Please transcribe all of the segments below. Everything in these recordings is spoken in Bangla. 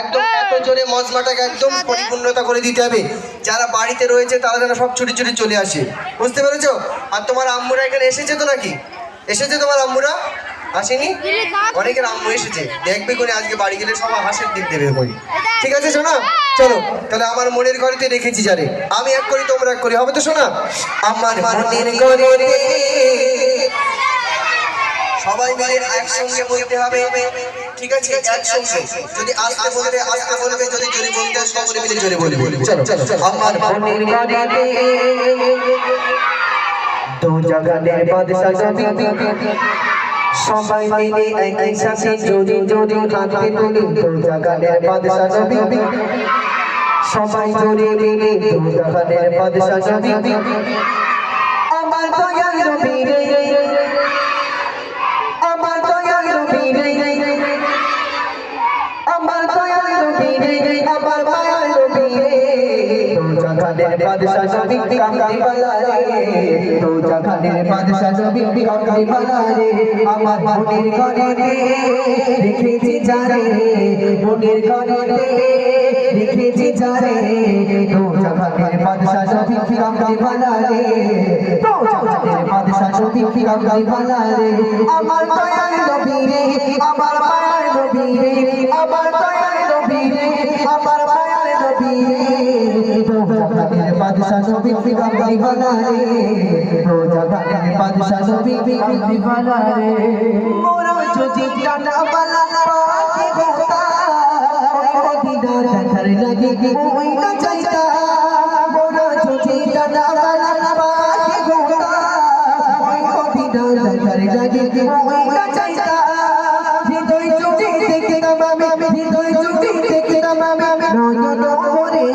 একদম এত জোরে মজমাটাকে একদম পরিপূর্ণতা করে দিতে হবে। যারা বাড়িতে রয়েছে তারা যেন সব ছুটি ছুটি চলে আসে, বুঝতে পেরেছো? আর তোমার আম্মুরা এখানে এসেছে তো নাকি? এসেছে তোমার আম্মুরা? আসেনি? অনেকের আম্মু এসেছে, দেখবে করে আজকে বাড়ি গেলে সবাই হাসির দিক দেবে করি। ঠিক আছে শোনা, চলো তাহলে আমার মনের ঘরেতে রেখেছি যারে, আমি এক করি তোমরা এক করি, হবে তো শোনা? আমার মনের ঘরে সবাই মিলে একসঙ্গে বলতে হবে, ঠিক আছে? একসঙ্গে যদি আস্তে বলবে আস্তে বলবে, যদি জোরে বলতে সকলে মিলে জোরে বলবে। চলো আমার মনের ঘরে দু জগতের বাদশা নবী, সবাই মিলে একই সাথে জোরে জোরে হাতে তুলে দু জগতের বাদশা নবী, সবাই জোরে মিলে দু জগতের বাদশা নবী, আমার দয়াল নবী রে, আমার দয়াল নবী রে, আমার দয়াল নবী রে, আমার মায়ার নবী রে, দু জগতের বাদশা নবী কামলিওয়ালা রে, দু জগতের বাদশা নবী কামলিওয়ালা রে, আমার মনের ঘরে রেখেছি যারে, মনের ঘরে রেখেছি যারে, দু জগতের বাদশা নবী কামলিওয়ালা রে, দু জগতের বাদশা নবী কামলিওয়ালা রে, আমার দয়াল নবী রে, আমার মায়ার নবী রে, আমার দয়াল নবী রে, আমার মায়ার নবী রে, দু জগতের বাদশা নবী কামলিওয়ালা রে, দু জগতের বাদশা নবী কামলিওয়ালা রে। মোরা যদি ডানা বালা পাখি হতা, মদিনা দেখার লাগি ওই না চাইতা, মোরা যদি ডানা বালা পাখি হতা, মদিনা দেখার লাগি ওই না চাইতা, হৃদয় চুটি দেখতাম আমি, হৃদয় চুটি দেখতাম আমি, নয়ন ভরে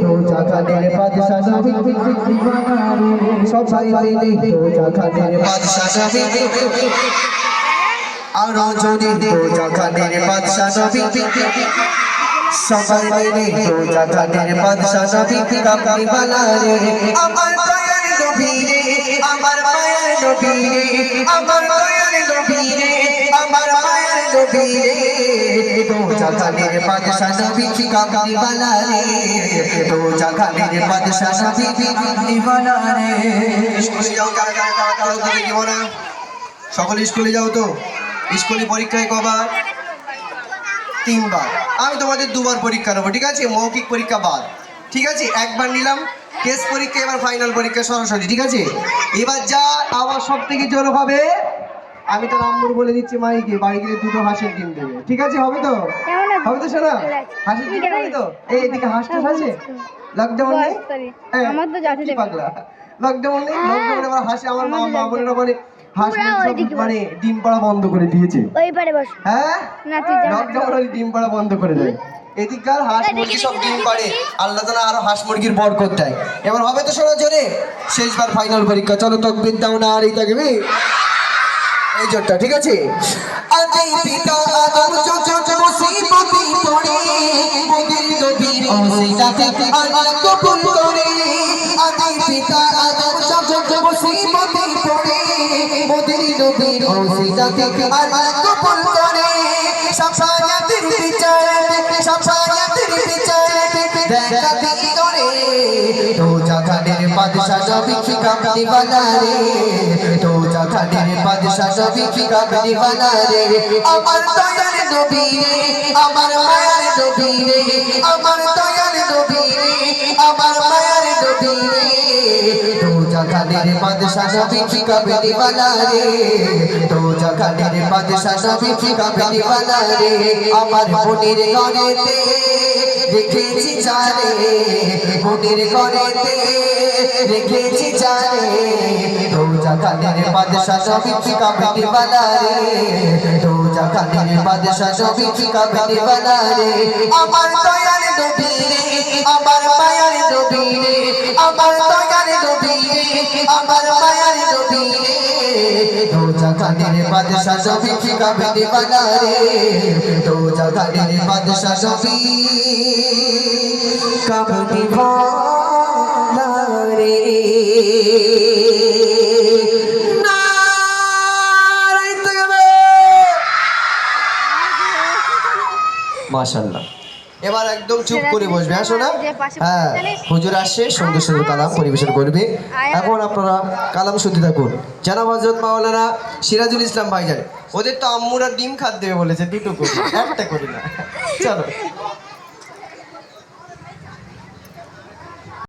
দু জগতের বাদশা নবী কামলিওয়ালা রে, সবাই মিলে দু জগতের বাদশা নবী, আরো জোরে দু জগতের বাদশা নবী, সবাই মিলে দু জগতের বাদশা নবী কামলিওয়ালা রে, আমার দয়াল নবী রে, আমার মায়ার নবী রে, আমার দয়াল নবী রে, আমার মায়ার নবী রে, দু জগতের বাদশা নবী কামলিওয়ালা রে, দু জগতের বাদশা নবী কামলিওয়ালা রে। স্কুলে যাও কি বলা? সকলে স্কুলে যাও তো? স্কুলে পরীক্ষায় কবার? 3 বার। আমি তোমাদের 2 বার পরীক্ষা নেবো, ঠিক আছে? মৌখিক পরীক্ষা বাদ, ঠিক আছে? একবার নিলাম টেস্ট পরীক্ষা, এবার ফাইনাল পরীক্ষা সরাসরি, ঠিক আছে? এবার যা আবার সব থেকে জোর হবে, আমি তো আম্মুর বলে দিচ্ছি মাইকে, বাড়ি গেলে 2টো হাঁসের ডিম দেবে, ঠিক আছে? হবে তো? হবে তো শোনা? হাঁসের ডিম হবে তো? এই এদিকে হাঁসটা আছে, লকডাউন নেই আমার তো যাচ্ছে পাগলা, লকডাউন নেই, লকডাউনে আবার হাসে, আমার মা বোনেরা বলে হাঁস মানে ডিম পাড়া বন্ধ করে দিয়েছে, হ্যাঁ লকডাউন হলে ডিম পাড়া বন্ধ করে দেয়। এদিককার হাঁস মুরগি সব ডিম পাড়ে, আল্লাহ তাআলা আরো হাঁস মুরগির বরকত দেয়। এবার হবে তো শোনা জোরে, শেষবার ফাইনাল পরীক্ষা, চলো তাকবীর দাও না, আর এই থাকবে এই জোরটা, ঠিক আছে? আজই পিতা আদম চোখ মুসিবতে পড়ে, মোদের নবীর ওসিলাতে আল্লাহ কবুল করে, আজই পিতা আদম চোখ মুসিবতে পড়ে, মোদের নবীর ওসিলাতে আল্লাহ কবুল করে, সাফায়াতের বিচারে, সাফায়াতের বিচারে দেখা দিই করে, দু জগতের বাদশা নবী কামলিওয়ালা রে, দু জগতের বাদশা নবী কামলিওয়ালা রে, আমার দয়াল নবী রে, আমার মায়ার নবী রে, আমার দয়াল নবী রে, আমার মায়ার নবী রে, দু জগতের বাদশা নবী কামলিওয়ালা রে, দু জগতের বাদশা নবী কামলিওয়ালা রে, আমার মনের ঘরেতে রেখেছি যারে, মনের ঘরেতে রেখেছি যারে, দু জগতের বাদশা নবী কামলিওয়ালা রে, দু জগতের বাদশা নবী কামলিওয়ালা রে, আমার দয়াল নবী রে, আমার মায়ার নবী রে, আমার দয়াল নবী রে, আমার মায়ার নবী রে, দু জগতের বাদশা নবী কামলিওয়ালা রে, দু জগতের বাদশা নবী কামলিওয়ালা রে। মাশাআল্লাহ। এবার একদম চুপ করে বসবে, আসো না। হ্যাঁ, হুজুর আসছে, সুন্দর সুন্দর কালাম পরিবেশন করবে। এখন আপনারা কালাম শুনতে থাকুন। জানাব হযরত মাওলানা সিরাজুল ইসলাম ভাইজান। ওদের তো আম্মুরা ডিম খাত দেবে বলেছে, দুটো করে, একটা করে না। চলো।